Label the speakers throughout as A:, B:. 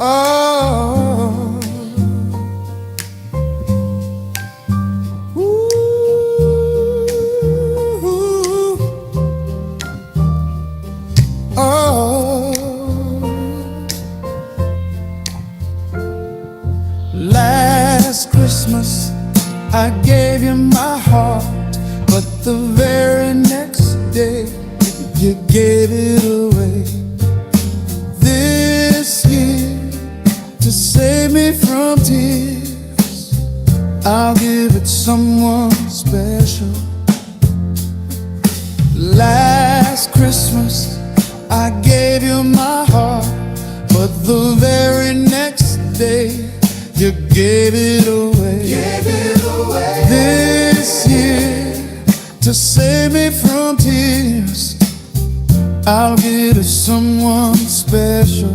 A: Oh, ooh, oh. Last Christmas I gave you my heart, but the very next day you gave it away. This year, to save me from tears, I'll give it someone special. Last Christmas I gave you my heart, but the very next day you gave it away. This year, to save me from tears, I'll give it to someone special.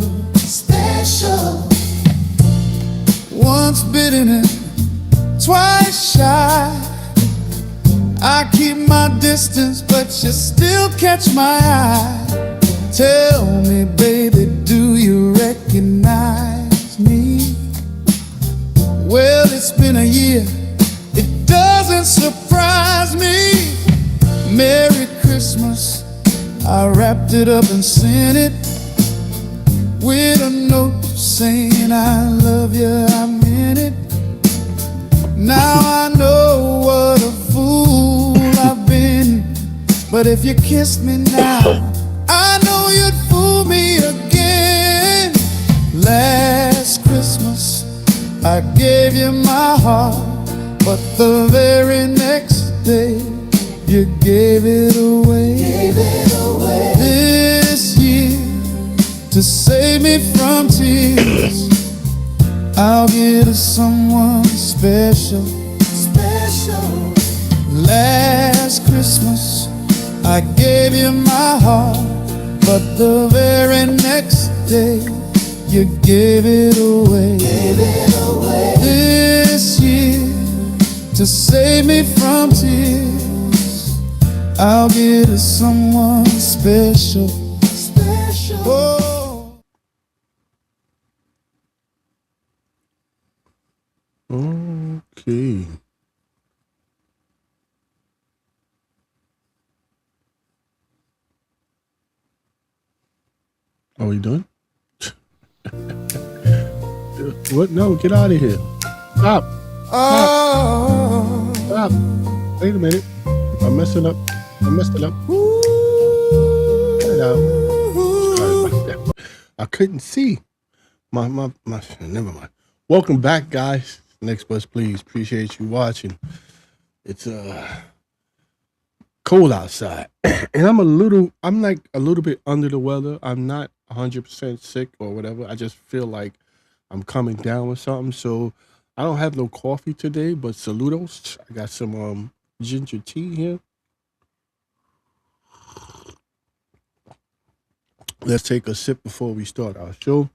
A: Once bitten and twice shy, I keep my distance, but you still catch my eye. Tell me, baby, do you recognize me? Well, it's been a year, it doesn't surprise me. Merry Christmas, I wrapped it up and sent it with a note saying I love you, I meant it. Now I know what a fool I've been, but if you kissed me now, I know you'd fool me again. Last Christmas I gave you my heart, but the very next day you gave it away. This year, to save me from tears, I'll give to someone special. Last Christmas I gave you my heart, but the very next day you gave it away. This year, to save me from tears, I'll give to someone special. Oh.
B: Okay. Are we done? What? No, get out of here. Stop.
A: Oh.
B: Stop. Wait a minute. I'm messing up. I messed it up. Cut it out. Sorry about that. I couldn't see. My, never mind. Welcome back, guys. Next bus, please. Appreciate you watching. It's cold outside, and I'm like a little bit under the weather. I'm not 100% sick or whatever. I just feel like I'm coming down with something. So I don't have no coffee today, but saludos. I got some ginger tea here. Let's take a sip before we start our show.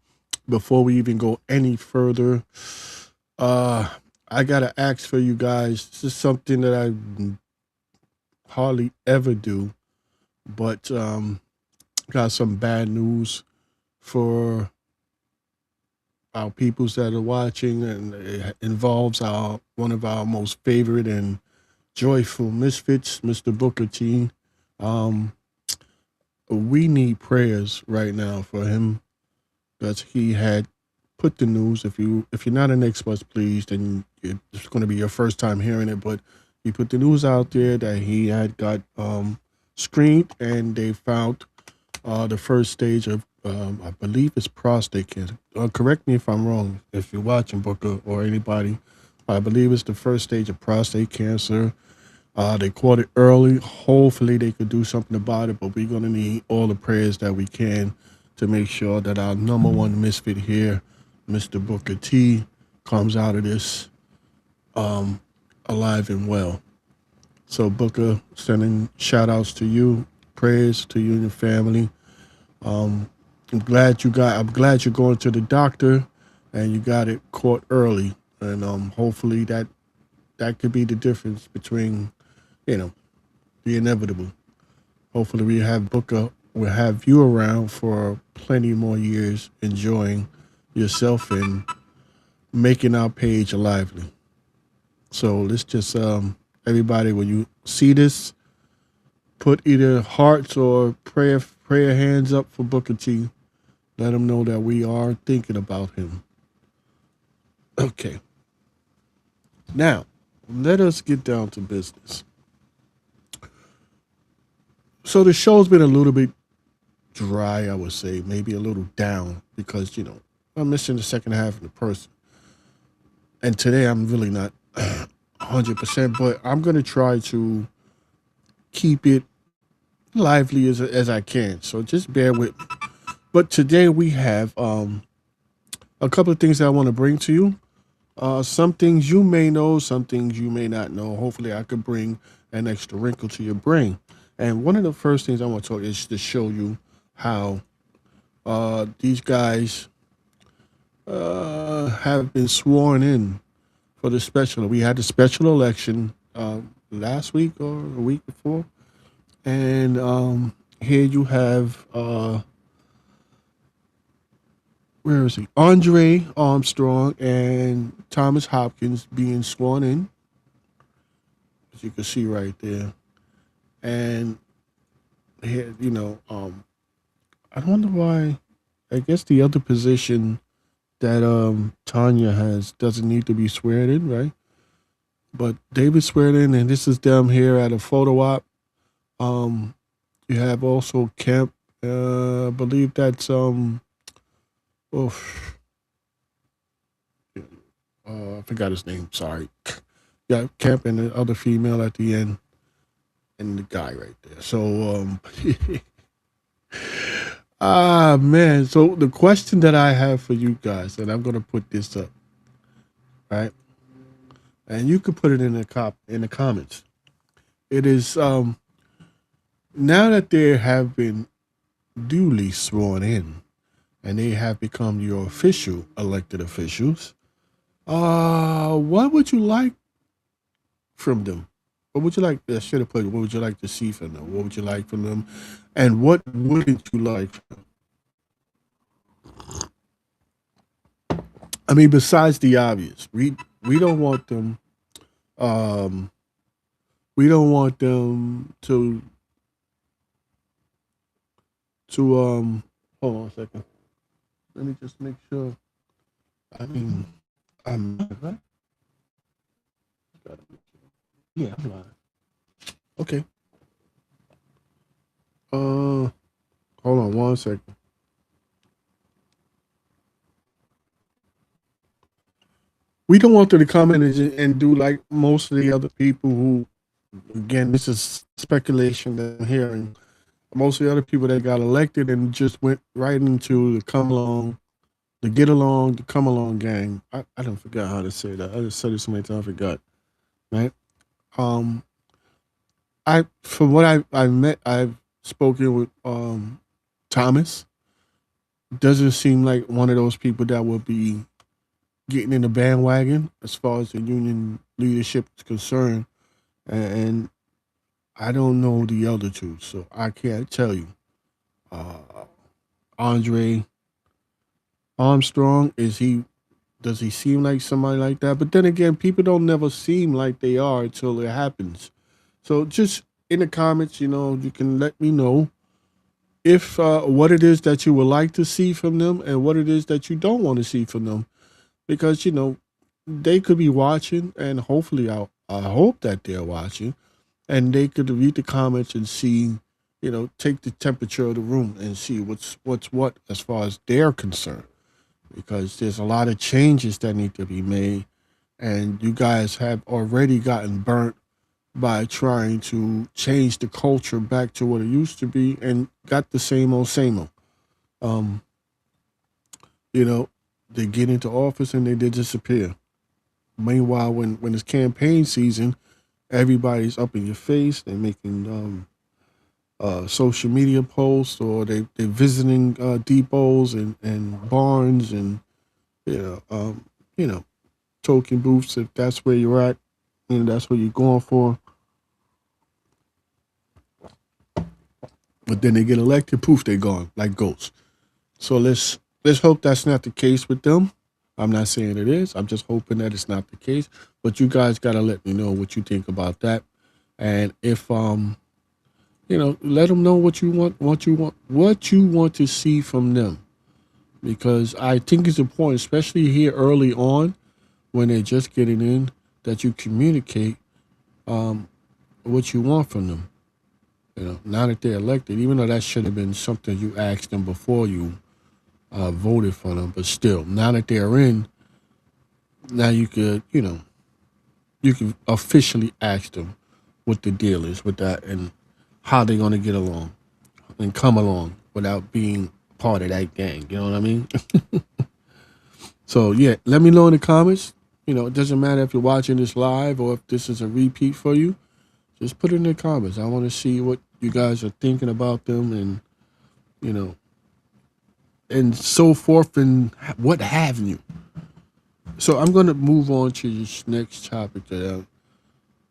B: Before we even go any further, I gotta ask for you guys. This is something that I hardly ever do, but got some bad news for our peoples that are watching, and it involves one of our most favorite and joyful misfits, Mr. Booker T. We need prayers right now for him, because he had put the news. If you're not an expert, please, then it's going to be your first time hearing it. But he put the news out there that he had got screened, and they found the first stage of I believe it's prostate cancer. Correct me if I'm wrong, if you're watching, Booker, or anybody. I believe it's the first stage of prostate cancer. They caught it early. Hopefully they could do something about it, but we're going to need all the prayers that we can to make sure that our number one misfit here, Mr. Booker T, comes out of this alive and well. So Booker, sending shout outs to you, prayers to you and your family. I'm glad you're going to the doctor and you got it caught early. And hopefully that could be the difference between, the inevitable. Hopefully we'll have you around for plenty more years enjoying, yourself and making our page lively. So let's just everybody, when you see this, put either hearts or prayer hands up for Booker T. Let him know that we are thinking about him. Okay. Now, let us get down to business. So the show's been a little bit dry, I would say, maybe a little down because, I'm missing the second half of the person. And today I'm really not 100%, but I'm going to try to keep it lively as I can. So just bear with me. But today we have a couple of things that I want to bring to you. Some things you may know, some things you may not know. Hopefully, I could bring an extra wrinkle to your brain. And one of the first things I want to talk is to show you how these guys have been sworn in for the special. We had the special election last week or a week before, and here you have where is he? Andre Armstrong and Thomas Hopkins being sworn in, as you can see right there. And here, I wonder why. I guess the other position that Tanya has doesn't need to be sweared in, right? But David sweared in, and this is them here at a photo op. Um, you have also Kemp. I believe that's oh, I forgot his name. Sorry. Yeah, Kemp and the other female at the end, and the guy right there. So man. So the question that I have for you guys, and I'm gonna put this up, right? And you can put it in the comments. It is now that they have been duly sworn in and they have become your official elected officials. What would you like from them? What would you like? I should have put. What would you like to see from them? What would you like from them? And what wouldn't you like? I mean, besides the obvious, we don't want them. Um, we don't want them to. Hold on a second. Let me just make sure. I mean, I'm right. Yeah, I'm lying. Okay. Hold on one second. We don't want them to come in and do like most of the other people who, again, this is speculation that I'm hearing. Most of the other people that got elected and just went right into the come along, the get along, the come along gang. I don't forget how to say that. I just said it so many times I forgot. Right? Um, from what I've spoken with Thomas. Doesn't seem like one of those people that will be getting in the bandwagon as far as the union leadership is concerned. And I don't know the other two, so I can't tell you. Uh, Andre Armstrong, is he? Does he seem like somebody like that? But then again, people don't never seem like they are until it happens. So just in the comments, you can let me know if what it is that you would like to see from them and what it is that you don't want to see from them, because they could be watching, and hopefully I hope that they're watching, and they could read the comments and see, take the temperature of the room and see what's what as far as they're concerned, because there's a lot of changes that need to be made, and you guys have already gotten burnt by trying to change the culture back to what it used to be and got the same old same old. Um, you know, they get into office and they disappear. Meanwhile, when it's campaign season, everybody's up in your face. They're making social media posts, or they're visiting depots and barns, and you know um, you know token booths, if that's where you're at and that's what you're going for. But then they get elected, poof, they're gone like ghosts. So let's let's hope that's not the case with them. I'm not saying it is. I'm just hoping that it's not the case. But you guys gotta let me know what you think about that. And if let them know what you want, what you want to see from them. Because I think it's important, especially here early on, when they're just getting in, that you communicate what you want from them. Now that they're elected, even though that should have been something you asked them before you voted for them, but still, now that they're in, now you could, you can officially ask them what the deal is with that and how they're going to get along and come along without being part of that gang. You know what I mean? So, yeah, let me know in the comments. It doesn't matter if you're watching this live or if this is a repeat for you. Just put it in the comments. I want to see what you guys are thinking about them and, and so forth and what have you. So I'm going to move on to this next topic that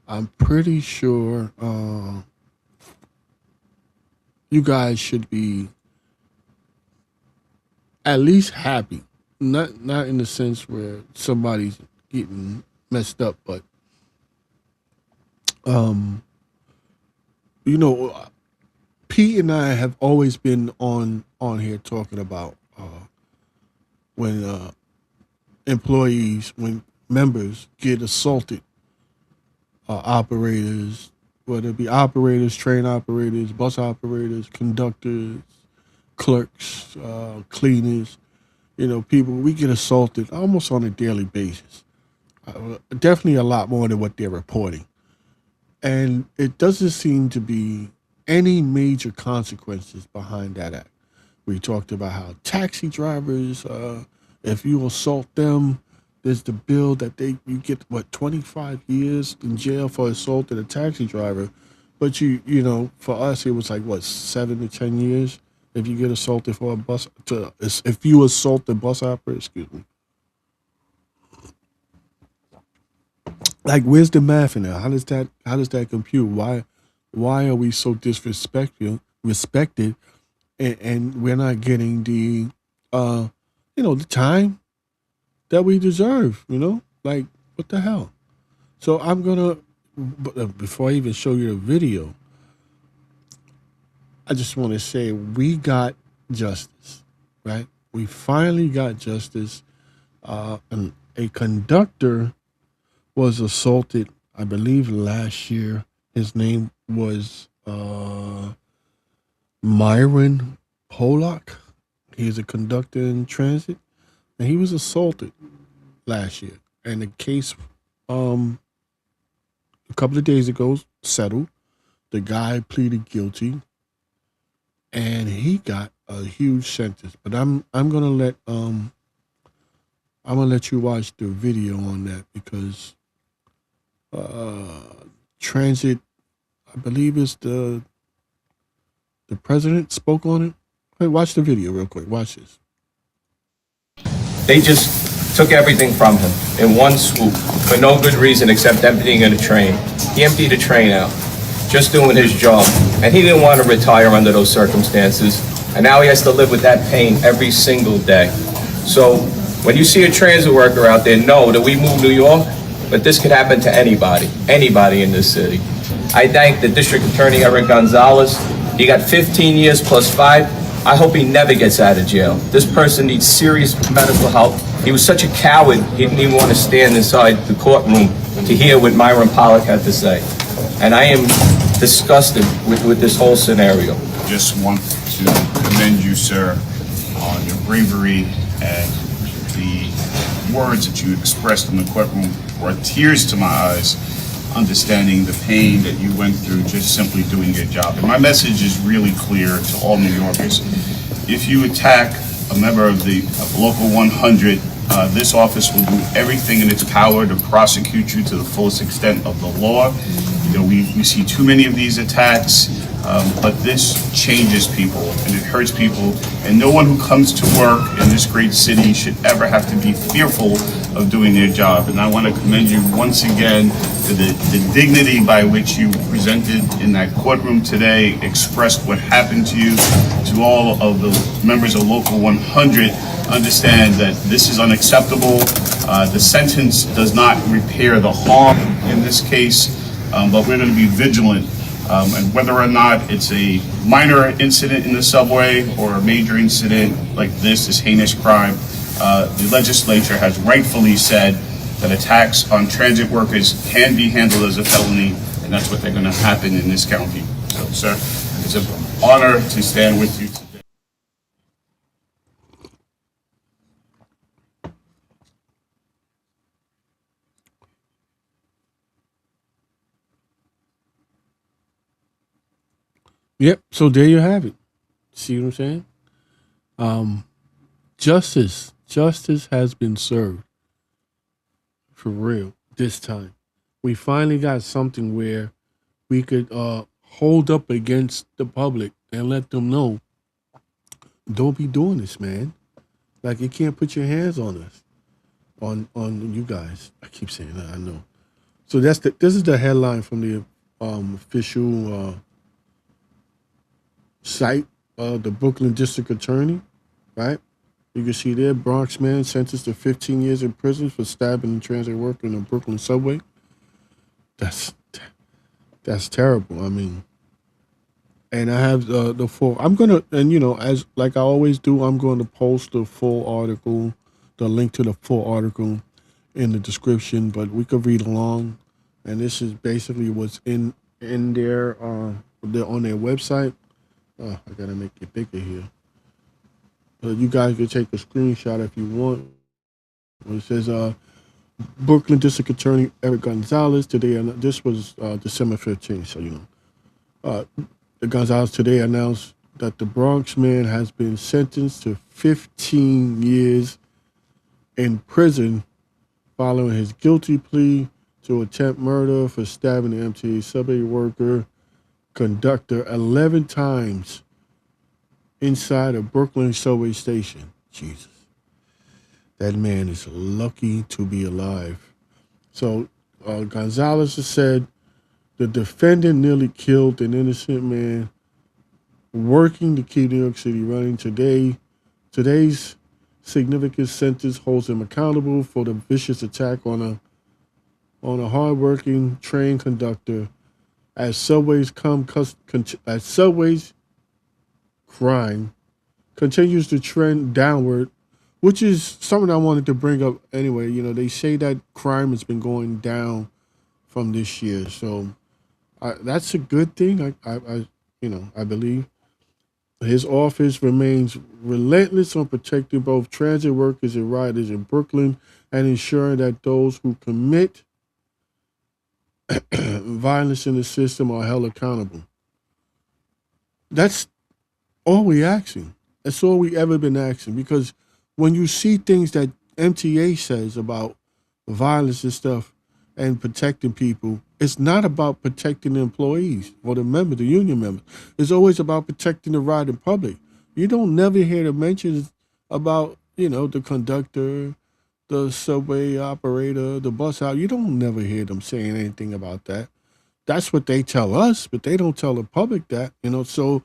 B: I'm pretty sure you guys should be at least happy. Not in the sense where somebody's getting messed up, but Pete and I have always been on here talking about when when members get assaulted, operators, whether it be operators, train operators, bus operators, conductors, clerks, cleaners, people, we get assaulted almost on a daily basis. Definitely a lot more than what they're reporting. And it doesn't seem to be any major consequences behind that act. We talked about how taxi drivers, if you assault them, there's the bill that you get 25 years in jail for assaulting a taxi driver, but for us it was like 7 to 10 years if you get assaulted for if you assault the bus operator. Excuse me. Like, where's the math in there? How does that compute? Why are we so respected, and we're not getting the the time that we deserve? Like, what the hell? So I'm gonna, before I even show you the video, I just want to say we got justice, right? We finally got justice. And a conductor was assaulted, I believe, last year. His name was Myron Pollock. He's a conductor in transit, and he was assaulted last year. And the case, a couple of days ago, settled. The guy pleaded guilty, and he got a huge sentence. But I'm gonna let you watch the video on that, because transit, I believe it's the president spoke on it. Hey, watch the video real quick. Watch this.
C: They just took everything from him in one swoop for no good reason except emptying a train. He emptied a train out, just doing his job. And he didn't want to retire under those circumstances. And now he has to live with that pain every single day. So when you see a transit worker out there, know that we move New York, but this could happen to anybody in this city. I thank the District Attorney, Eric Gonzalez. He got 15 years plus 5. I hope he never gets out of jail. This person needs serious medical help. He was such a coward, he didn't even want to stand inside the courtroom to hear what Myron Pollock had to say. And I am disgusted with this whole scenario.
D: Just want to commend you, sir, on your bravery and the words that you expressed in the courtroom brought tears to my eyes, understanding the pain that you went through just simply doing your job. And my message is really clear to all New Yorkers. If you attack a member of Local 100, this office will do everything in its power to prosecute you to the fullest extent of the law. We see too many of these attacks, but this changes people and it hurts people. And no one who comes to work in this great city should ever have to be fearful of doing their job. And I want to commend you once again to the dignity by which you presented in that courtroom today, expressed what happened to you, to all of the members of Local 100. Understand that this is unacceptable. The sentence does not repair the harm in this case, but we're going to be vigilant. And whether or not it's a minor incident in the subway or a major incident like this heinous crime, the legislature has rightfully said that attacks on transit workers can be handled as a felony, and that's what they're going to happen in this county. So, sir, it's an honor to stand with you today.
B: Yep. So there you have it. See what I'm saying? Justice has been served for real this time. We finally got something where we could hold up against the public and let them know, don't be doing this, man. Like, you can't put your hands on us, on you guys. I keep saying that. I know. So this is the headline from the official site, the Brooklyn District Attorney, right? You can see there, Bronx man sentenced to 15 years in prison for stabbing a transit worker in the Brooklyn subway. That's terrible. I mean, and I have the full. I'm gonna, and as like I always do, I'm going to post the full article, the link to the full article, in the description. But we could read along, and this is basically what's in their on their website. Oh, I gotta make it bigger here. You guys can take a screenshot if you want. It says, Brooklyn District Attorney Eric Gonzalez today, and this was December 15th, so Gonzalez today announced that the Bronx man has been sentenced to 15 years in prison following his guilty plea to attempt murder for stabbing the MTA subway worker conductor 11 times inside a Brooklyn subway station. Jesus. That man is lucky to be alive. So Gonzalez has said the defendant nearly killed an innocent man working to keep New York City running. Today's significant sentence holds him accountable for the vicious attack on a hardworking train conductor as subways crime continues to trend downward, which is something I wanted to bring up anyway. They say that crime has been going down from this year, so that's a good thing. I believe his office remains relentless on protecting both transit workers and riders in Brooklyn and ensuring that those who commit violence in the system are held accountable. That's all we asking. That's all we ever been asking. Because when you see things that MTA says about violence and stuff and protecting people, it's not about protecting the employees or the union members. It's always about protecting the riding public. You don't never hear the mentions about, the conductor, the subway operator, the bus out. You don't never hear them saying anything about that. That's what they tell us, but they don't tell the public that, so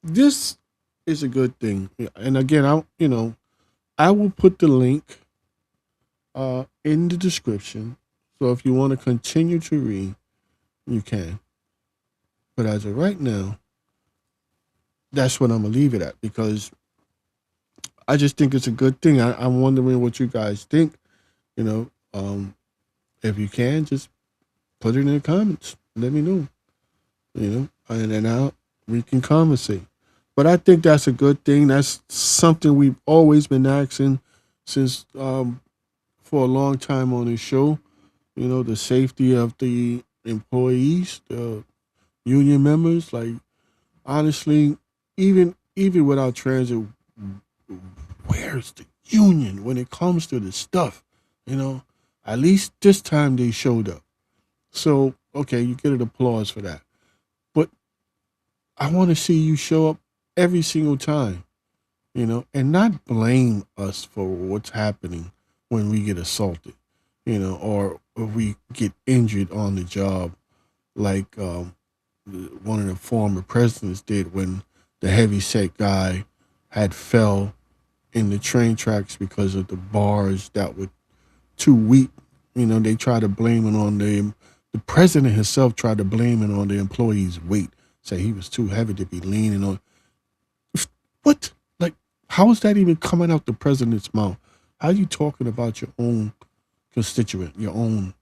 B: this is a good thing. And again, I will put the link in the description. So if you want to continue to read, you can. But as of right now, that's what I'm going to leave it at, because I just think it's a good thing. I'm wondering what you guys think. If you can, just put it in the comments. Let me know. And then we can conversate. But I think that's a good thing. That's something we've always been asking since for a long time on this show. The safety of the employees, the union members. Like, honestly, even without transit, where's the union when it comes to this stuff? At least this time they showed up. So, okay, you get an applause for that. But I want to see you show up every single time, and not blame us for what's happening when we get assaulted, or if we get injured on the job, like one of the former presidents did when the heavy set guy had fell in the train tracks because of the bars that were too weak. They tried to blame it on the president himself tried to blame it on the employee's weight, say he was too heavy to be leaning on. What? Like, how is that even coming out the president's mouth? How are you talking about your own constituent, your own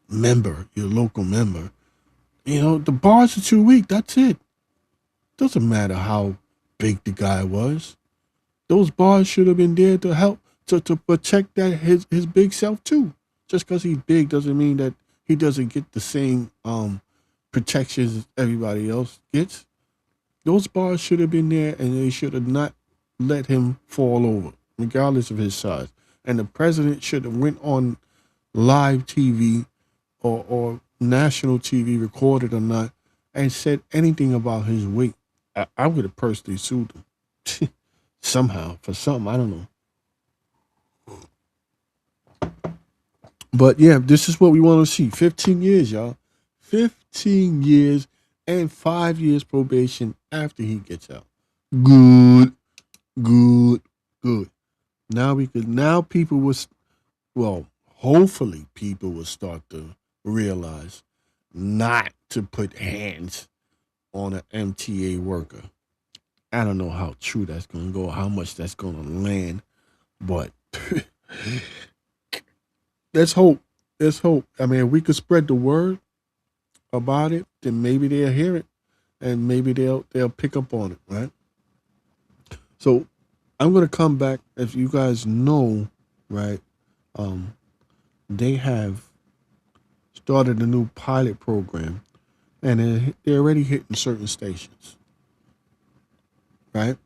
B: member, your local member? The bars are too weak. That's it. Doesn't matter how big the guy was. Those bars should have been there to help to protect that his big self too. Just because he's big doesn't mean that he doesn't get the same protections everybody else gets. Those bars should have been there, and they should have not let him fall over, regardless of his size. And the president should have went on live TV or national TV, recorded or not, and said anything about his weight. I would have personally sued him somehow for something. I don't know. But yeah, this is what we want to see. 15 years, y'all. 15 years and 5 years probation after he gets out. Good. Now people was, well, hopefully people will start to realize not to put hands on an MTA worker. I don't know how true that's going to go, how much that's going to land, but let's hope. Let's hope. I mean, if we could spread the word about it, then maybe they'll hear it, and maybe they'll pick up on it, right? So I'm gonna come back. If you guys know, right, they have started a new pilot program, and they're already hitting certain stations, right?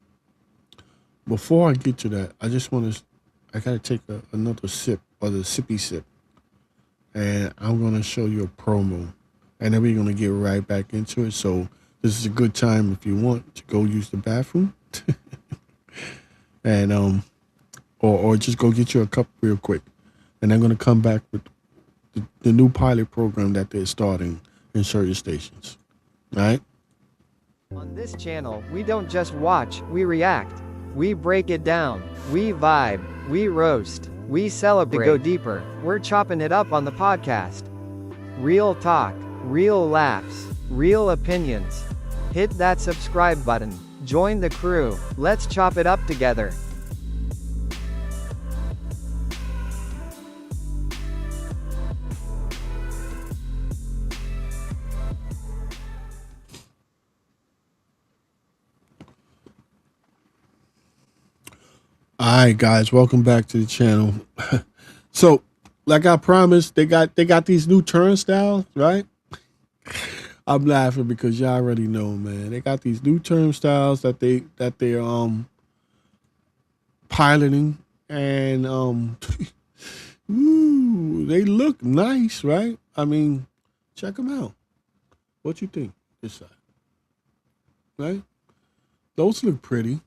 B: Before I get to that, I gotta take another sip, or the sippy sip, and I'm gonna show you a promo, and then we're gonna get right back into it. So this is a good time if you want to go use the bathroom, and or just go get you a cup real quick, and I'm gonna come back with the new pilot program that they're starting in certain stations. All right.
E: On this channel, we don't just watch, we react. We break it down. We vibe. We roast. We celebrate. To go deeper, we're chopping it up on the podcast. Real talk, real laughs, real opinions. Hit that subscribe button. Join the crew. Let's chop it up together.
B: All right, guys, welcome back to the channel. So, like I promised, they got these new turnstiles, right? I'm laughing because y'all already know, man. They got these new turnstiles that they're piloting, and ooh, they look nice, right? I mean, check them out. What you think this side, right? Those look pretty.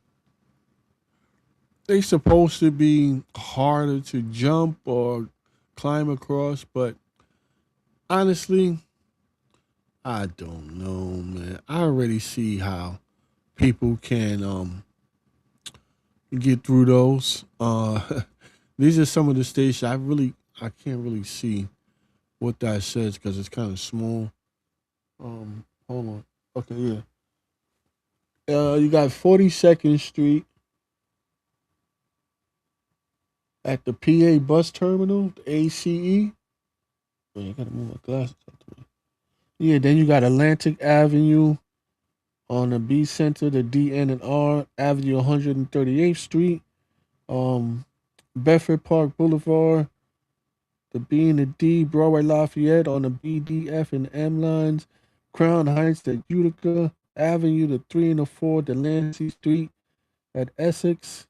B: They supposed to be harder to jump or climb across, but honestly, I don't know, man. I already see how people can get through those. These are some of the stations. I can't really see what that says because it's kind of small. Hold on. Okay, yeah. You got 42nd Street. At the PA bus terminal, the ACE. Oh, I gotta move my glasses up to me. Yeah, then you got Atlantic Avenue on the B Center, the DN and R Avenue, 138th Street. Bedford Park Boulevard, the B and the D, Broadway Lafayette on the B, D, F, and M lines. Crown Heights at Utica Avenue, the 3 and the 4, Delancey Street at Essex.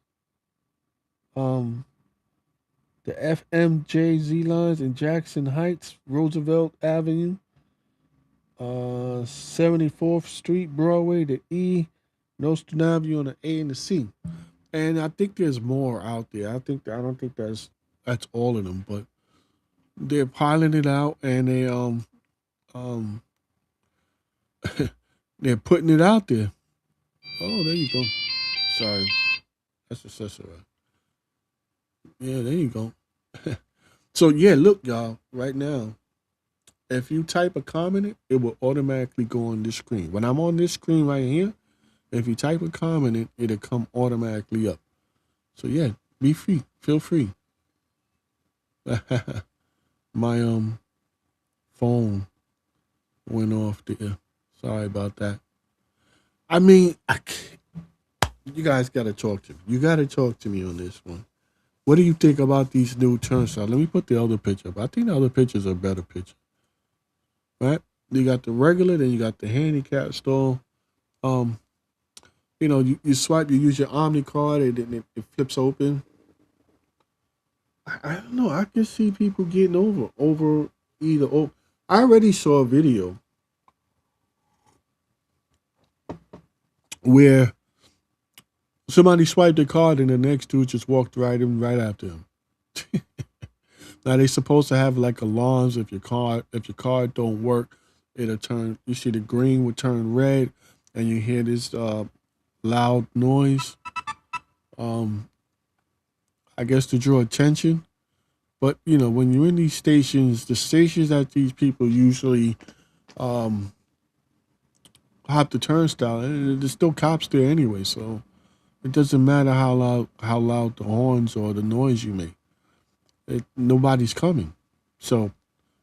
B: The FMJZ lines in Jackson Heights, Roosevelt Avenue, 74th Street, Broadway, the E, Nostrand Avenue on the A and the C. And I think there's more out there. I don't think that's all of them, but they're piloting it out, and um they're putting it out there. Oh, there you go. Sorry, that's a accessory. Yeah, there you go. So yeah, look, y'all. Right now, if you type a comment, it will automatically go on this screen. When I'm on this screen right here, if you type a comment, it'll come automatically up. So yeah, be free. Feel free. My phone went off there. Sorry about that. I mean, you guys got to talk to me. You got to talk to me on this one. What do you think about these new turnstiles? Let me put the other picture up. I think the other pictures are a better picture. Right? You got the regular, then you got the handicap stall. Um, you swipe, you use your Omni card, and then it flips open. I don't know. I can see people getting over either. Oh, I already saw a video where somebody swiped their card and the next dude just walked right after him. Now they supposed to have like alarms if your card don't work, it'll turn. You see the green would turn red, and you hear this loud noise. I guess to draw attention. But when you're in these stations, the stations that these people usually hop the turnstile, and there's still cops there anyway, so it doesn't matter how loud the horns or the noise you make. Nobody's coming. So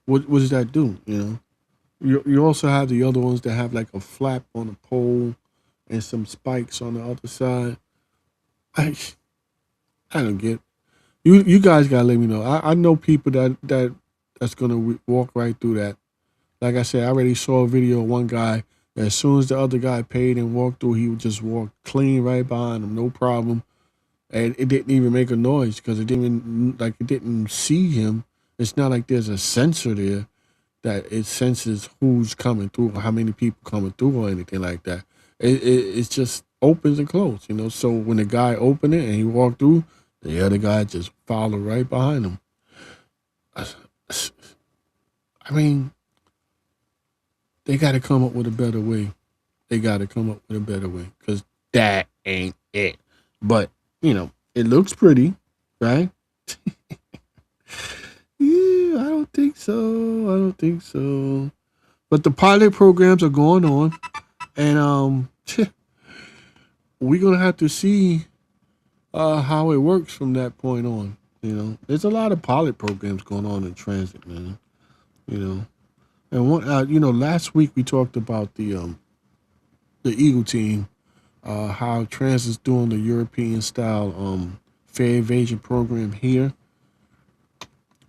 B: what does that do? You also have the other ones that have like a flap on a pole and some spikes on the other side. I don't get. You guys gotta let me know. I know people that's gonna walk right through that. Like I said, I already saw a video of one guy. As soon as the other guy paid and walked through, he would just walk clean right behind him, no problem. And it didn't even make a noise because it didn't see him. It's not like there's a sensor there that it senses who's coming through, or how many people coming through, or anything like that. It just opens and closes, So when the guy opened it and he walked through, the other guy just followed right behind him. I mean, they got to come up with a better way. They got to come up with a better way because that ain't it. But it looks pretty, right? Yeah, I don't think so. But the pilot programs are going on, and we're gonna have to see how it works from that point on. There's a lot of pilot programs going on in transit, man. And one, last week we talked about the Eagle team. How Transit's doing the European style fare evasion program here,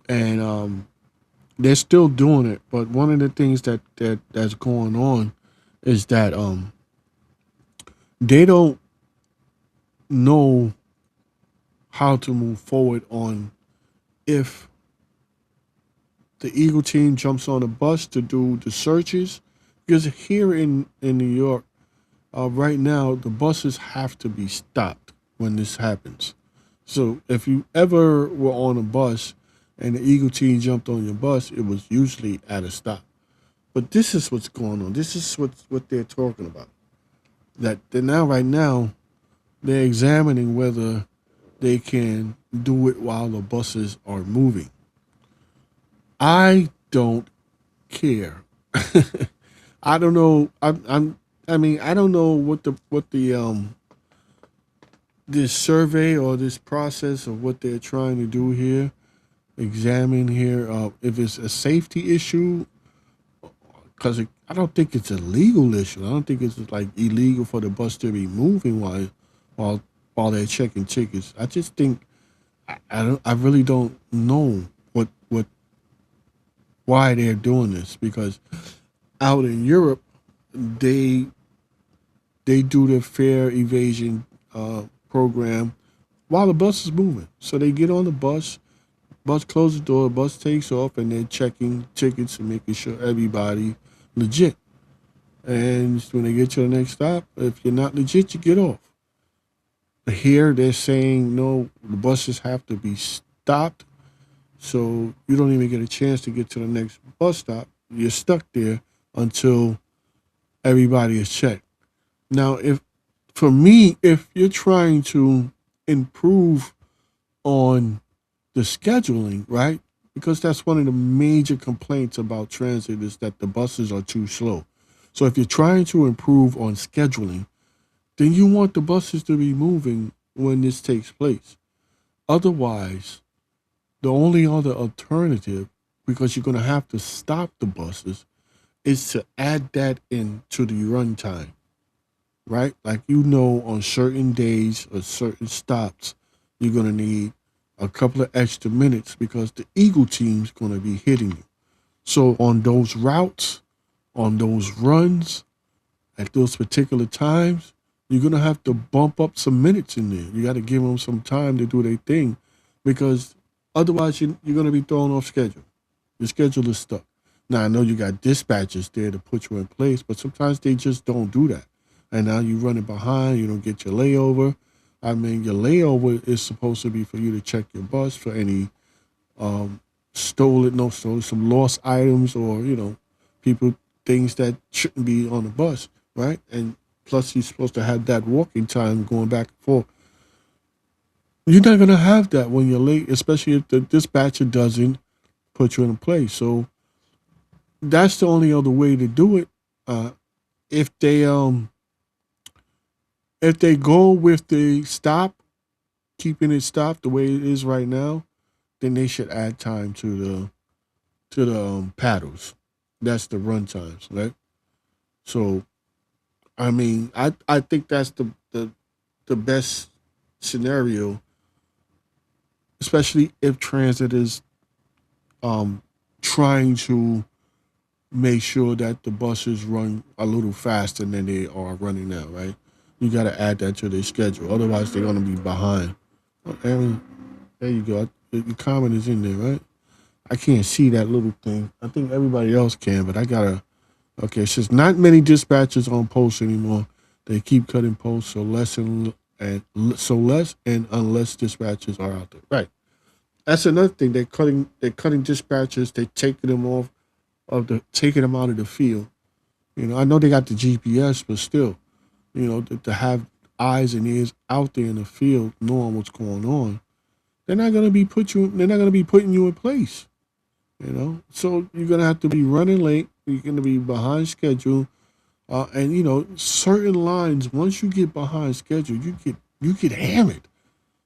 B: and they're still doing it. But one of the things that's going on is that they don't know how to move forward on if the Eagle team jumps on a bus to do the searches, because here in New York. Right now, the buses have to be stopped when this happens. So if you ever were on a bus and the Eagle team jumped on your bus, it was usually at a stop. But this is what's going on. This is what they're talking about. Right now, they're examining whether they can do it while the buses are moving. I don't care. I don't know. I don't know what the this survey or this process of what they're trying to do here, examine here, if it's a safety issue, because I don't think it's a legal issue. I don't think it's like illegal for the bus to be moving while they're checking tickets. I just think I really don't know why they're doing this, because out in Europe they do the fare evasion program while the bus is moving. So they get on the bus closes the door, bus takes off, and they're checking tickets and making sure everybody legit. And when they get to the next stop, if you're not legit, you get off. Here they're saying no, the buses have to be stopped, so you don't even get a chance to get to the next bus stop. You're stuck there until everybody is checked. Now, if for me, if you're trying to improve on the scheduling, right? Because that's one of the major complaints about transit is that the buses are too slow. So if you're trying to improve on scheduling, then you want the buses to be moving when this takes place. Otherwise, the only other alternative, because you're going to have to stop the buses, is to add that into the runtime, right? Like, on certain days or certain stops, you're going to need a couple of extra minutes because the Eagle team's going to be hitting you. So on those routes, on those runs, at those particular times, you're going to have to bump up some minutes in there. You got to give them some time to do their thing because otherwise you're going to be thrown off schedule. Your schedule is stuck. Now, I know you got dispatchers there to put you in place, but sometimes they just don't do that. And now you're running behind, you don't get your layover. I mean, your layover is supposed to be for you to check your bus for any some lost items or, people, things that shouldn't be on the bus, right? And plus, you're supposed to have that walking time going back and forth. You're not going to have that when you're late, especially if the dispatcher doesn't put you in place. So that's the only other way to do it. If they go with the stop, keeping it stopped the way it is right now, then they should add time to the paddles. That's the run times, right? So, I mean, I think that's the best scenario, especially if transit is trying to make sure that the buses run a little faster than they are running now, right? You got to add that to their schedule. Otherwise, they're going to be behind. Well, Aaron, there you go. The comment is in there, right? I can't see that little thing. I think everybody else can, but I got to. Okay, it says not many dispatchers on post anymore. They keep cutting posts, so less and unless dispatchers are out there. Right. That's another thing. They're cutting dispatchers. They're taking them taking them out of the field. I know they got the GPS, but still, to have eyes and ears out there in the field, knowing what's going on, they're not gonna be putting you in place. So you're gonna have to be running late. You're gonna be behind schedule, and certain lines. Once you get behind schedule, you get hammered.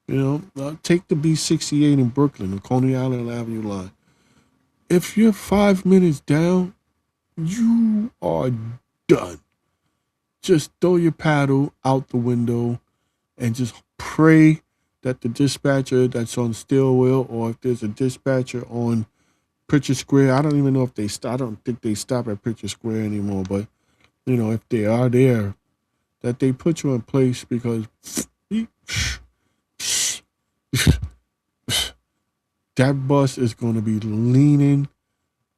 B: Take the B68 in Brooklyn, the Coney Island Avenue line. If you're 5 minutes down, you are done. Just throw your paddle out the window and just pray that the dispatcher that's on Stillwell, or if there's a dispatcher on Pritchard Square, I don't even know if they stop. I don't think they stop at Pritchard Square anymore, but if they are there, that they put you in place, because that bus is going to be leaning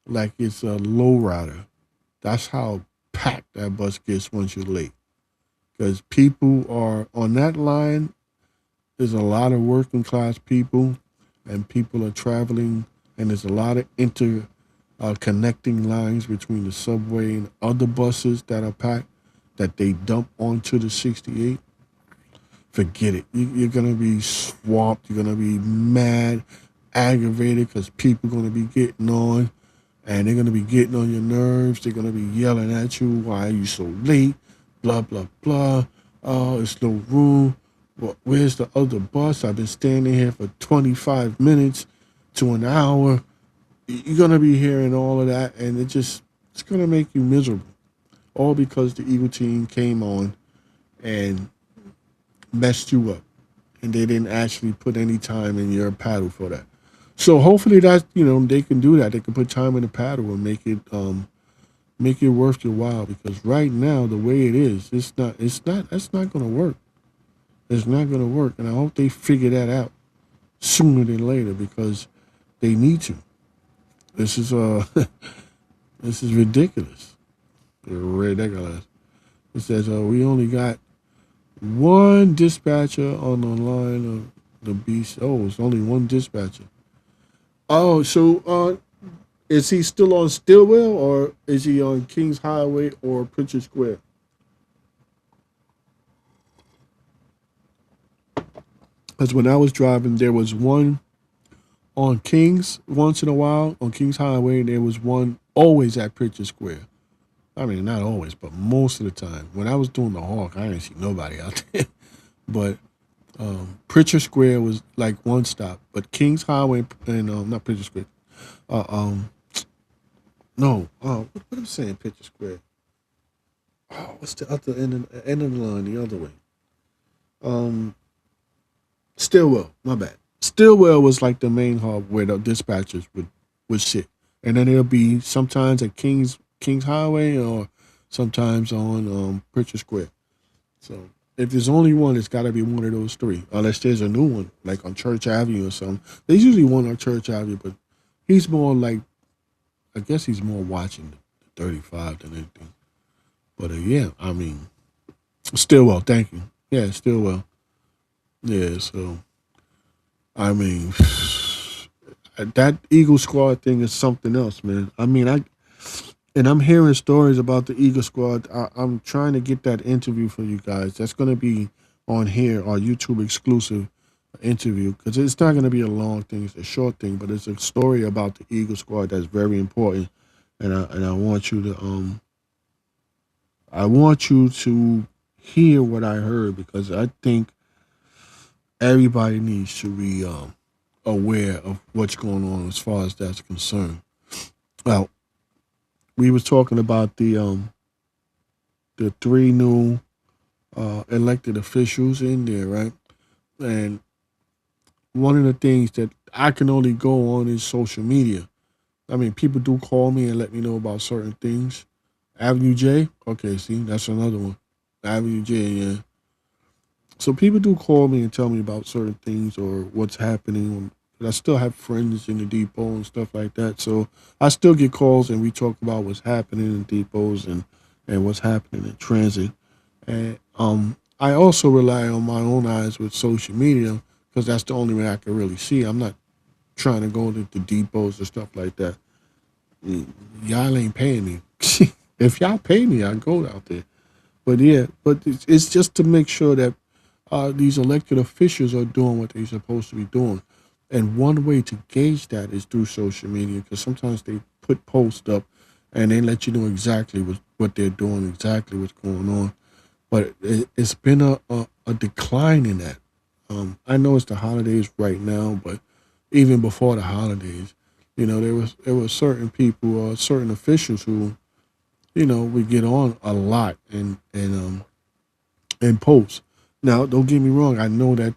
B: like it's a lowrider. That's how packed that bus gets once you're late. Because people are on that line, there's a lot of working class people, and people are traveling, and there's a lot of connecting lines between the subway and other buses that are packed that they dump onto the 68. Forget it. You're going to be swamped. You're going to be mad, aggravated, because people are going to be getting on, and they're going to be getting on your nerves. They're going to be yelling at you, why are you so late, blah, blah, blah. Oh, there's no room. Well, where's the other bus? I've been standing here for 25 minutes to an hour. You're going to be hearing all of that, and it's going to make you miserable. All because the Eagle team came on and messed you up, and they didn't actually put any time in your paddle for that. So hopefully that they can do that. They can put time in the paddle and make it worth your while. Because right now, the way it is, that's not going to work. It's not going to work, and I hope they figure that out sooner than later, because they need to. This is this is ridiculous. Ridiculous. It says we only got One dispatcher on the line of the beast. Oh, it's only one dispatcher. Oh, so is he still on Stillwell or is he on Kings Highway or Pritchard Square? Because when I was driving, there was one on Kings once in a while on Kings Highway, and there was one always at Pritchard Square. I mean, not always, but most of the time. When I was doing the Hawk, I didn't see nobody out there. But Pritchard Square was like one stop, but Kings Highway and not Pritchard Square. Uh, um, no, what am I saying? Pritchard Square. Oh, what's the other end of the line? The other way. Um, Stillwell. My bad. Stillwell was like the main hub where the dispatchers would sit, and then it'll be sometimes at Kings Highway or sometimes on Pritchard Square. So if there's only one, it's got to be one of those three, unless there's a new one like on Church Avenue or something. There's usually one on Church Avenue, but he's more like, I guess he's more watching the 35 than anything. But yeah, I mean, Stillwell. Thank you. Yeah, Stillwell. Yeah, so I mean, that Eagle Squad thing is something else, man. I mean, I'm hearing stories about the Eagle Squad. I'm trying to get that interview for you guys. That's going to be on here, our YouTube exclusive interview, because it's not going to be a long thing. It's a short thing, but it's a story about the Eagle Squad that's very important, and I want you to hear what I heard, because I think everybody needs to be aware of what's going on as far as that's concerned. Well, we was talking about the three new elected officials in there, right? And one of the things that I can only go on is social media. I mean, people do call me and let me know about certain things. Avenue J, okay, see, that's another one. Avenue J, yeah. So people do call me and tell me about certain things or what's happening. But I still have friends in the depot and stuff like that. So I still get calls and we talk about what's happening in depots and what's happening in transit. And I also rely on my own eyes with social media, because that's the only way I can really see. I'm not trying to go to the depots and stuff like that. Y'all ain't paying me. If y'all pay me, I go out there. But yeah, but it's just to make sure that these elected officials are doing what they're supposed to be doing. And one way to gauge that is through social media, because sometimes they put posts up and they let you know exactly what they're doing, exactly what's going on. But it's been a decline in that. I know it's the holidays right now, but even before the holidays, there was certain people or certain officials who, would get on a lot and post. Now, don't get me wrong. I know that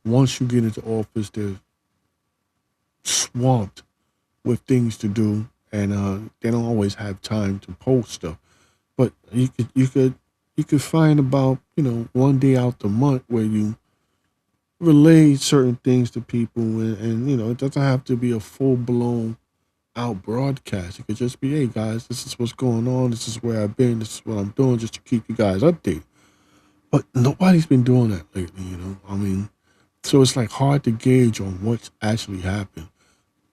B: once you get into office, they're swamped with things to do, and they don't always have time to post stuff. But you could find about one day out the month where you relay certain things to people, and it doesn't have to be a full blown out broadcast. It could just be, hey guys, this is what's going on. This is where I've been. This is what I'm doing, just to keep you guys updated. But nobody's been doing that lately, I mean, so it's like hard to gauge on what's actually happened.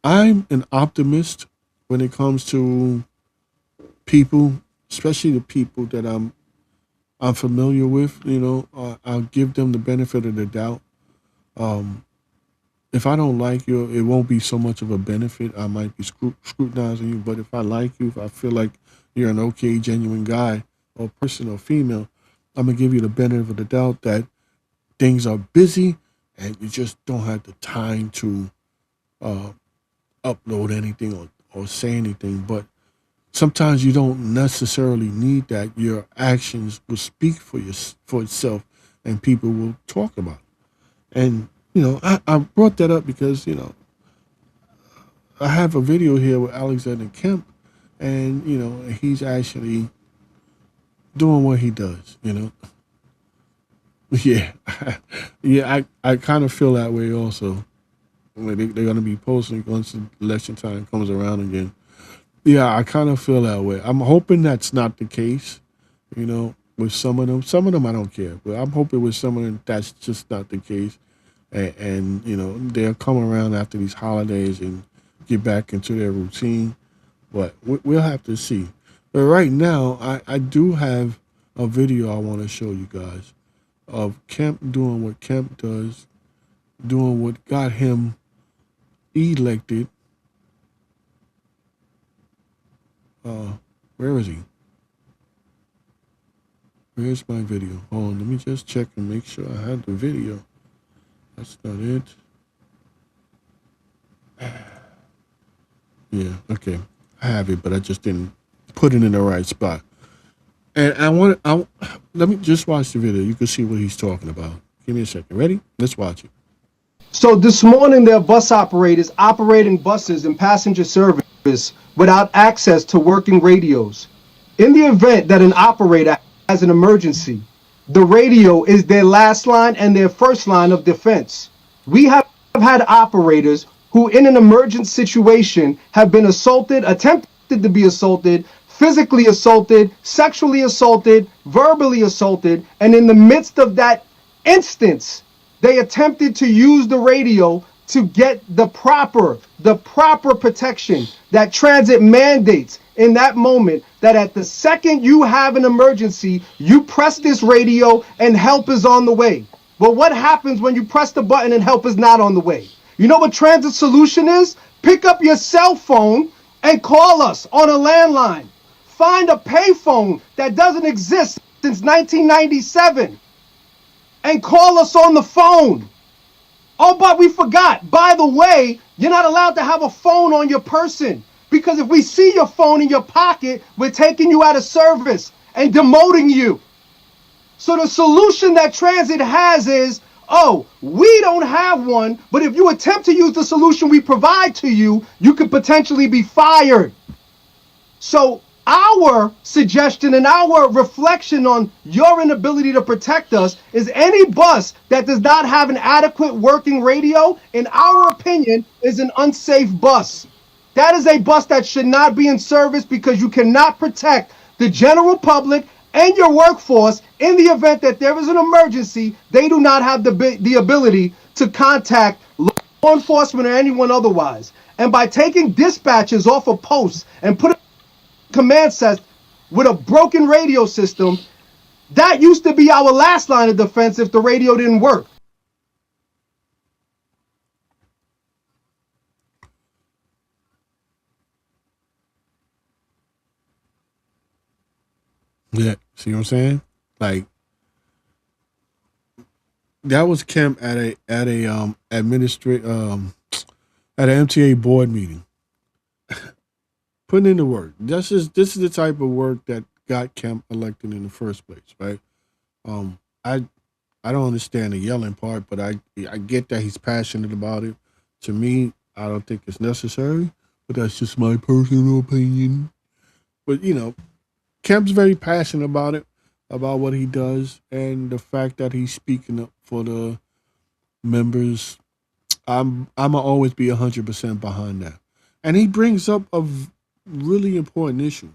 B: I'm an optimist when it comes to people, especially the people that I'm familiar with. I'll give them the benefit of the doubt. If I don't like you, it won't be so much of a benefit. I might be scrutinizing you, but if I like you, if I feel like you're an okay, genuine guy or person or female, I'm gonna give you the benefit of the doubt that things are busy and you just don't have the time to upload anything or say anything. But sometimes you don't necessarily need that. Your actions will speak for itself, and people will talk about it. And I brought that up because I have a video here with Alexander Kemp, and he's actually doing what he does. Yeah, yeah. I kind of feel that way also. They're going to be posting once the election time comes around again. Yeah, I kind of feel that way. I'm hoping that's not the case. with some of them. Some of them I don't care, but I'm hoping with some of them that's just not the case. And you know, they'll come around after these holidays and get back into their routine. But we'll have to see. But right now, I do have a video I want to show you guys of Kemp doing what Kemp does, doing what got him elected. Where is he? Where's my video? Hold on, let me just check and make sure I had the video. That's not it. Yeah, okay. I have it, but I just didn't put it in the right spot. And let me just watch the video. You can see what he's talking about. Give me a second. Ready? Let's watch it.
F: So this morning, there are bus operators operating buses and passenger service without access to working radios. In the event that an operator has an emergency, the radio is their last line and their first line of defense. We have had operators who in an emergent situation have been assaulted, attempted to be assaulted, physically assaulted, sexually assaulted, verbally assaulted, and in the midst of that instance, they attempted to use the radio to get the proper protection that transit mandates in that moment, that at the second you have an emergency, you press this radio and help is on the way. But what happens when you press the button and help is not on the way? You know what transit solution is? Pick up your cell phone and call us on a landline. Find a payphone that doesn't exist since 1997 and call us on the phone. Oh, but we forgot. By the way, you're not allowed to have a phone on your person, because if we see your phone in your pocket, we're taking you out of service and demoting you. So the solution that transit has is, oh, we don't have one, but if you attempt to use the solution we provide to you, you could potentially be fired. So our suggestion and our reflection on your inability to protect us is any bus that does not have an adequate working radio, in our opinion, is an unsafe bus. That is a bus that should not be in service, because you cannot protect the general public and your workforce in the event that there is an emergency. They do not have the ability to contact law enforcement or anyone otherwise. And by taking dispatches off of posts and putting command set with a broken radio system, that used to be our last line of defense if the radio didn't work.
B: Yeah, see what I'm saying? Like, that was Kemp at a at an MTA board meeting, putting in the work. This is the type of work that got Kemp elected in the first place, right? I don't understand the yelling part, but I get that he's passionate about it. To me, I don't think it's necessary, but that's just my personal opinion. But you know, Kemp's very passionate about it, about what he does, and the fact that he's speaking up for the members. I'ma always be 100% behind that. And he brings up a really important issue.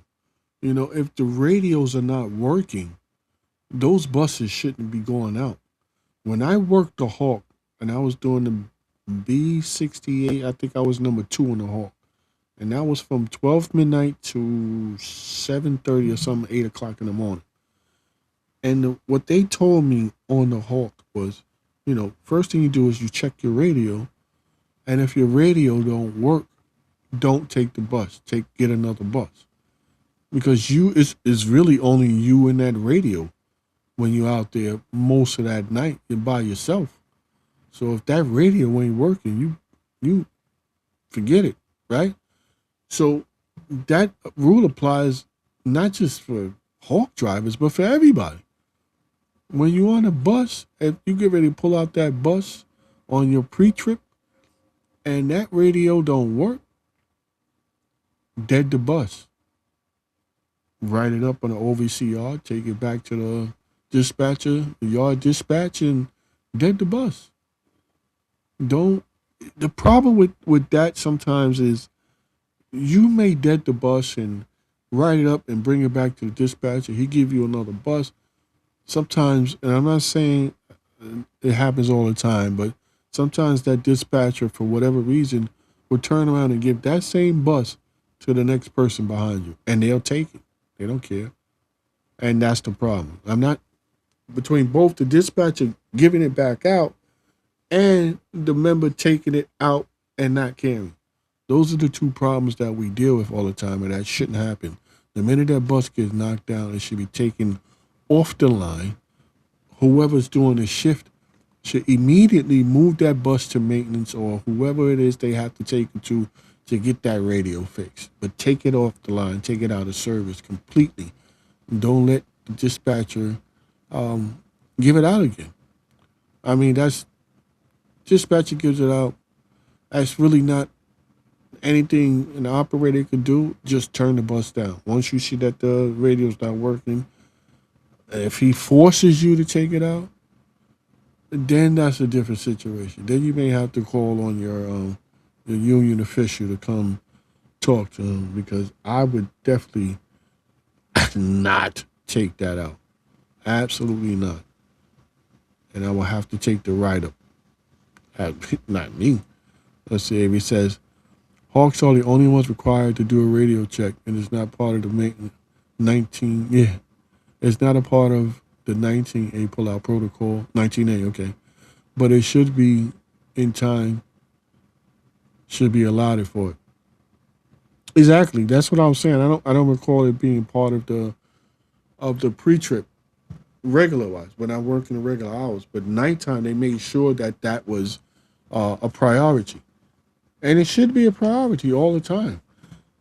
B: You know, if the radios are not working, those buses shouldn't be going out. When I worked the Hawk and I was doing the B68, I think I was number 2 in the Hawk. And that was from 12 midnight to 7:30 or something, 8 o'clock in the morning. And what they told me on the Hawk was, you know, first thing you do is you check your radio. And if your radio don't work, don't take the bus. Get another bus. Because it's really only you and that radio when you're out there most of that night. You're by yourself. So if that radio ain't working, you forget it, right? So that rule applies not just for Hawk drivers, but for everybody. When you're on a bus, if you get ready to pull out that bus on your pre-trip and that radio don't work, dead the bus. Write it up on an OVCR, take it back to the dispatcher, the yard dispatch, and dead the bus. The problem with that sometimes is you may dead the bus and write it up and bring it back to the dispatcher. He give you another bus, sometimes, and I'm not saying it happens all the time, but sometimes that dispatcher, for whatever reason, will turn around and give that same bus to the next person behind you, and they'll take it. They don't care, and that's the problem. I'm not between both the dispatcher giving it back out and the member taking it out and not caring. Those are the two problems that we deal with all the time, and that shouldn't happen. The minute that bus gets knocked down, it should be taken off the line. Whoever's doing the shift should immediately move that bus to maintenance or whoever it is they have to take it to get that radio fixed. But take it off the line, take it out of service completely. Don't let the dispatcher give it out again. I mean, that's dispatcher gives it out. That's really not anything an operator could do. Just turn the bus down. Once you see that the radio's not working, if he forces you to take it out, then that's a different situation. Then you may have to call on your union official to come talk to him, because I would definitely not take that out. Absolutely not. And I will have to take the write-up. Not me. Let's see if he says, Hawks are the only ones required to do a radio check, and it's not part of the maintenance. 19, yeah. It's not a part of the 19A pull-out protocol. 19A, okay. But it should be in time, should be allotted for it. Exactly. That's what I was saying. I don't recall it being part of the pre-trip regular-wise when I work in the regular hours. But nighttime, they made sure that was a priority. And it should be a priority all the time.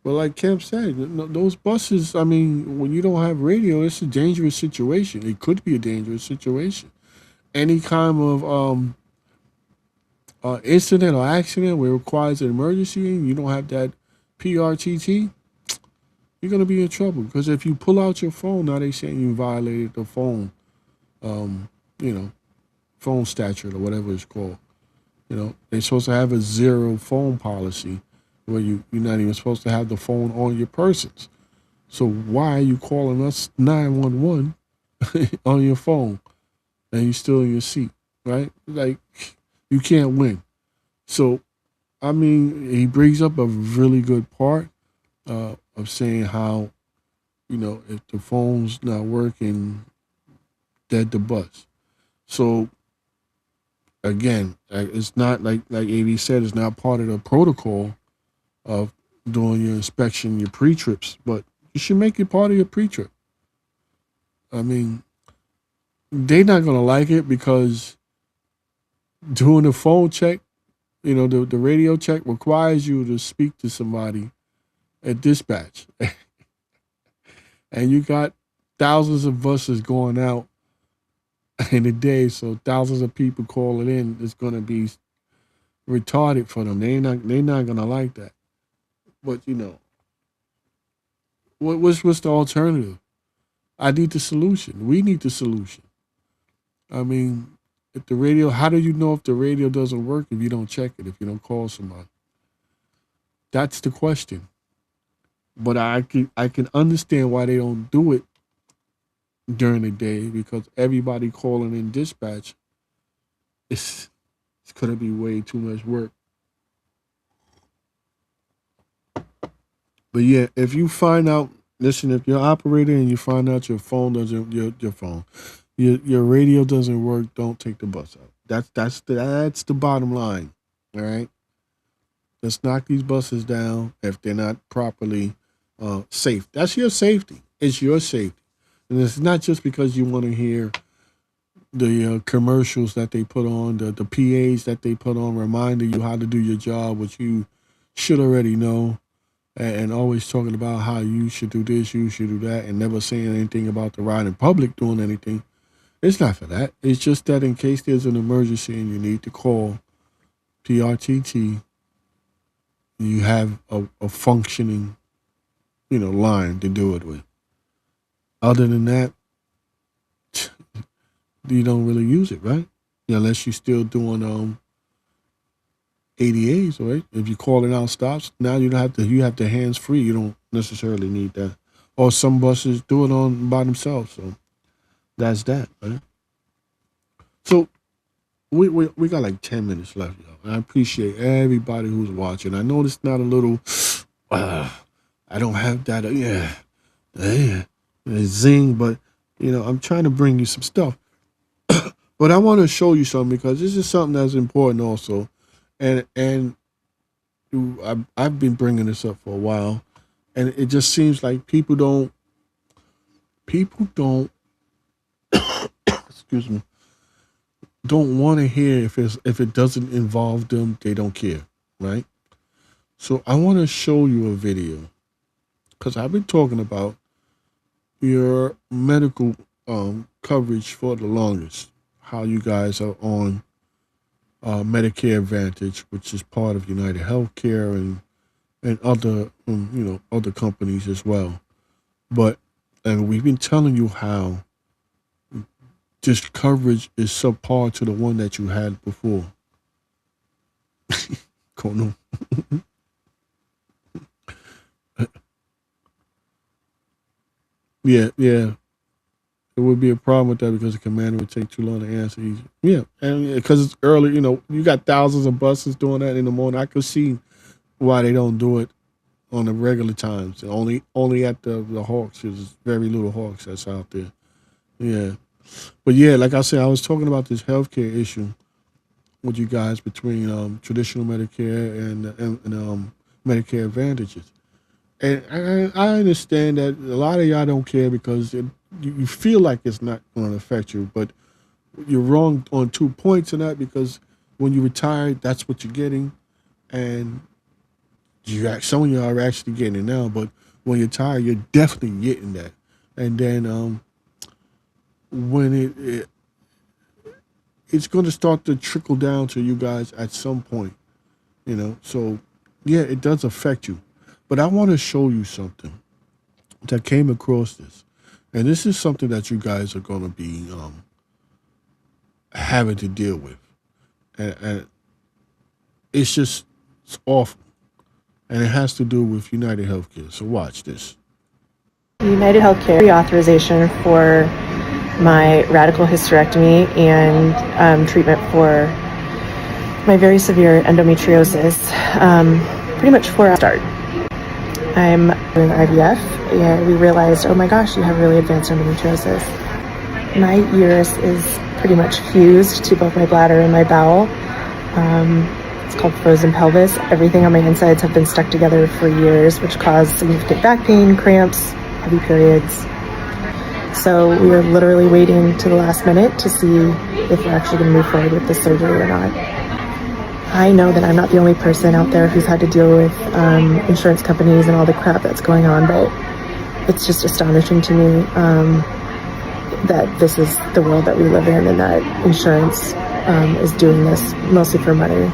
B: But like Kemp said, those buses, I mean, when you don't have radio, it's a dangerous situation. It could be a dangerous situation. Any kind of incident or accident where it requires an emergency and you don't have that PRTT, you're going to be in trouble. Because if you pull out your phone, now they saying you violated the phone, phone statute or whatever it's called. They're supposed to have a zero phone policy where you're not even supposed to have the phone on your persons. So why are you calling us 911 on your phone and you're still in your seat, right? Like, you can't win. So, I mean, he brings up a really good part of saying how, if the phone's not working, dead the bus. So, again, it's not like AV said, it's not part of the protocol of doing your inspection, your pre-trips, but you should make it part of your pre-trip. I mean, they're not going to like it because doing the phone check, the radio check requires you to speak to somebody at dispatch. And you got thousands of buses going out in a day, so thousands of people calling in, it's going to be retarded for them. They're not going to like that. But what's the alternative? I need the solution. We need the solution. I mean, if the radio, how do you know if the radio doesn't work if you don't check it, if you don't call somebody? That's the question. But I can understand why they don't do it during the day, because everybody calling in dispatch, it's going to be way too much work. But yeah, if you find out, listen, if you're operator and you find out your phone doesn't, your radio doesn't work, don't take the bus out. That's the bottom line. All right. Let's knock these buses down if they're not properly safe. That's your safety. It's your safety, and it's not just because you want to hear the commercials that they put on, the PAs that they put on, reminding you how to do your job, which you should already know. And always talking about how you should do this, you should do that, and never saying anything about the riding public doing anything. It's not for that. It's just that in case there's an emergency and you need to call PRTT, you have a functioning, line to do it with. Other than that, you don't really use it, right? Unless you're still doing ADAs, right? If you're calling out stops, now you have the hands free. You don't necessarily need that. Or some buses do it by themselves. So that's that, right? So we got like 10 minutes left, y'all. I appreciate everybody who's watching. I know it's not a little. Uh, I don't have that. Yeah, zing, but I'm trying to bring you some stuff. But I want to show you something because this is something that's important also, and I've been bringing this up for a while, and it just seems like people don't excuse me, don't want to hear if it doesn't involve them, they don't care, right? So I want to show you a video because I've been talking about your medical coverage for the longest. How you guys are on Medicare Advantage, which is part of United Healthcare and other other companies as well. But and we've been telling you how this coverage is subpar to the one that you had before. Cool. Yeah. It would be a problem with that because the commander would take too long to answer. Yeah, and because it's early, you got thousands of buses doing that in the morning. I could see why they don't do it on the regular times. Only at the Hawks. There's very little Hawks that's out there. Yeah, but yeah, like I said, I was talking about this healthcare issue with you guys between traditional Medicare and Medicare Advantages. And I understand that a lot of y'all don't care because you feel like it's not going to affect you, but you're wrong on 2 points in that because when you retire, that's what you're getting, and some of y'all are actually getting it now. But when you're tired, you're definitely getting that, and then when it's going to start to trickle down to you guys at some point, So yeah, it does affect you. But I want to show you something that came across this. And this is something that you guys are going to be having to deal with. And it's awful. And it has to do with United Healthcare. So watch this.
G: United Healthcare reauthorization for my radical hysterectomy and treatment for my very severe endometriosis, pretty much for a start. I'm doing IVF, and we realized, oh my gosh, you have really advanced endometriosis. My uterus is pretty much fused to both my bladder and my bowel. It's called frozen pelvis. Everything on my insides have been stuck together for years, which caused significant back pain, cramps, heavy periods. So we are literally waiting to the last minute to see if we're actually going to move forward with this surgery or not. I know that I'm not the only person out there who's had to deal with insurance companies and all the crap that's going on, but it's just astonishing to me that this is the world that we live in and that insurance is doing this mostly for money.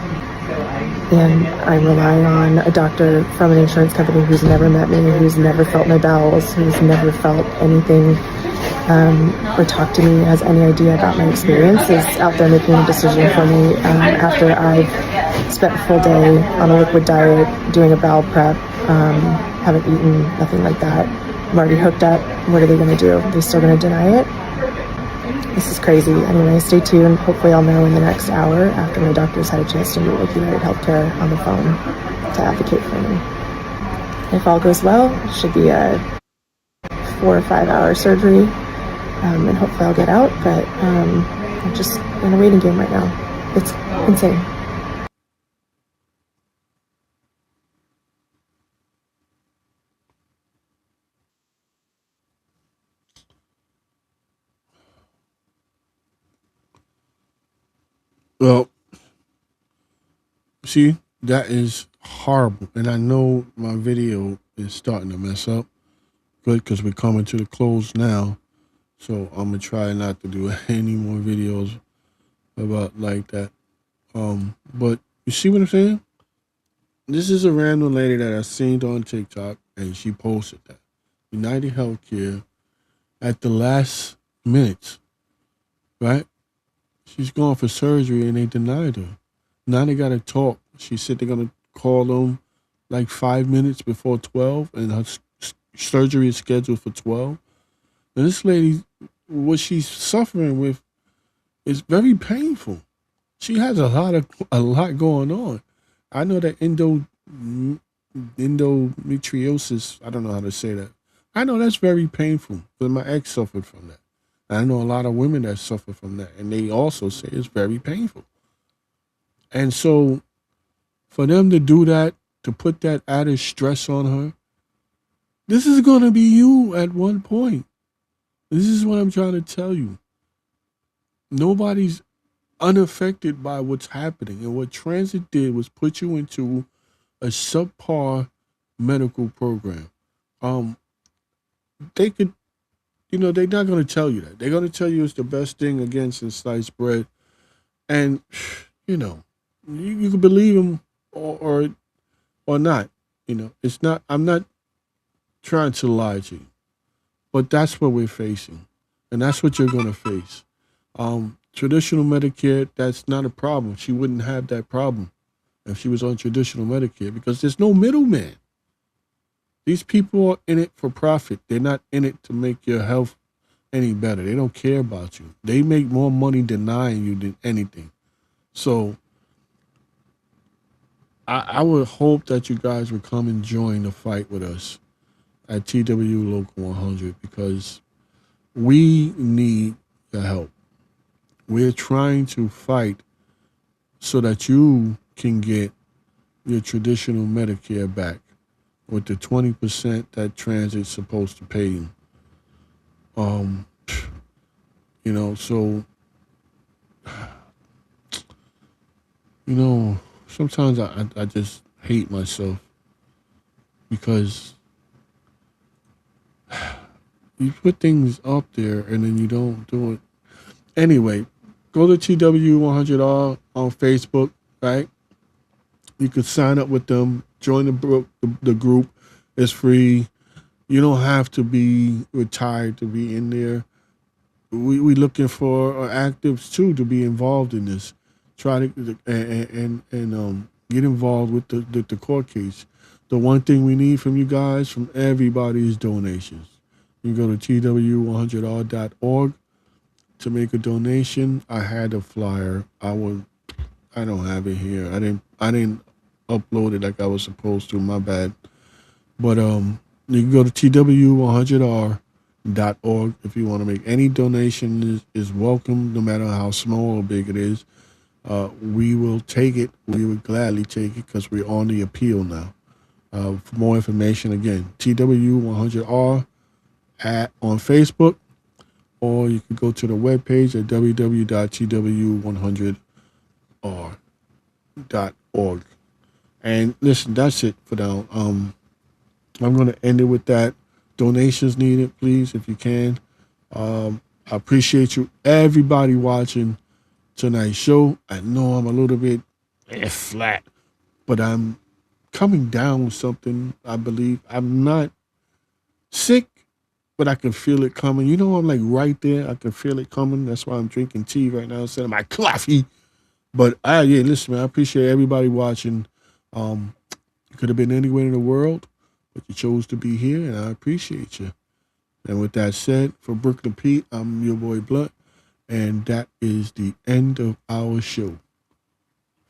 G: And I rely on a doctor from an insurance company who's never met me, who's never felt my bowels, who's never felt anything or talked to me, has any idea about my experience, is out there making a decision for me after I've spent a full day on a liquid diet, doing a bowel prep, haven't eaten, nothing like that. I'm already hooked up. What are they going to do? Are they still going to deny it? This is crazy. Anyway, stay tuned. Hopefully I'll know in the next hour after my doctor's had a chance to meet with United Healthcare on the phone to advocate for me. If all goes well, it should be a 4 or 5 hour surgery. And hopefully I'll get out, but I'm just in a waiting game right now. It's insane.
B: Well, see, that is horrible. And I know my video is starting to mess up. Good, because we're coming to the close now. So I'm going to try not to do any more videos about like that. But you see what I'm saying? This is a random lady that I seen on TikTok, and she posted that. United Healthcare at the last minute, right? She's going for surgery, and they denied her. Now they got to talk. She said they're going to call them like 5 minutes before 12, and her surgery is scheduled for 12. And this lady what she's suffering with is very painful. She has a lot going on. I know that endometriosis. I don't know how to say that. I know that's very painful because my ex suffered from that. I know a lot of women that suffer from that, and they also say it's very painful. And so, for them to do that, to put that added stress on her, this is going to be you at one point. This is what I'm trying to tell you. Nobody's unaffected by what's happening. And what transit did was put you into a subpar medical program. They could, they're not going to tell you that. They're going to tell you it's the best thing against sliced bread. And, you can believe them or not. It's not, I'm not trying to lie to you, but that's what we're facing. And that's what you're going to face. Traditional Medicare, that's not a problem. She wouldn't have that problem if she was on traditional Medicare because there's no middleman. These people are in it for profit. They're not in it to make your health any better. They don't care about you. They make more money denying you than anything. So I would hope that you guys would come and join the fight with us at TW Local 100 because we need your help. We're trying to fight so that you can get your traditional Medicare back with the 20% that transit's supposed to pay you. So, sometimes I just hate myself because you put things up there and then you don't do it. Anyway, go to TW100R on Facebook, right? You could sign up with them, join the group. It's free. You don't have to be retired to be in there. We looking for actives too to be involved in this. Try to and get involved with the court case. The one thing we need from you guys, from everybody, is donations. You go to tw100r.org to make a donation. I had a flyer. I don't have it here. I didn't upload it like I was supposed to. My bad. But you can go to tw100r.org if you want to make any donation. Is welcome, no matter how small or big it is. We will take it. We would gladly take it because we're on the appeal now. For more information, again, TW100R on Facebook, or you can go to the webpage at www.tw100r.org. And listen, that's it for now. I'm going to end it with that. Donations needed, please, if you can. I appreciate you, everybody watching tonight's show. I know I'm a little bit flat, but I'm coming down with something, I believe. I'm not sick, but I can feel it coming. I'm like right there. I can feel it coming. That's why I'm drinking tea right now instead of my coffee. But listen, man, I appreciate everybody watching. You could have been anywhere in the world, but you chose to be here, and I appreciate you. And with that said, for Brooklyn Pete, I'm your boy Blunt, and that is the end of our show.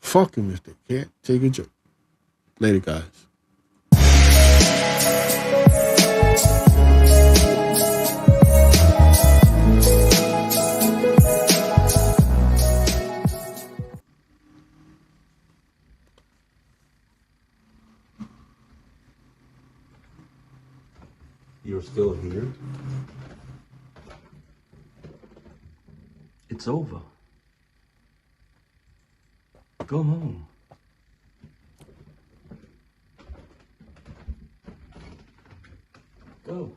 B: Fuck him if they can't take a joke. Later, guys.
H: You're still here? It's over. Go home. Go.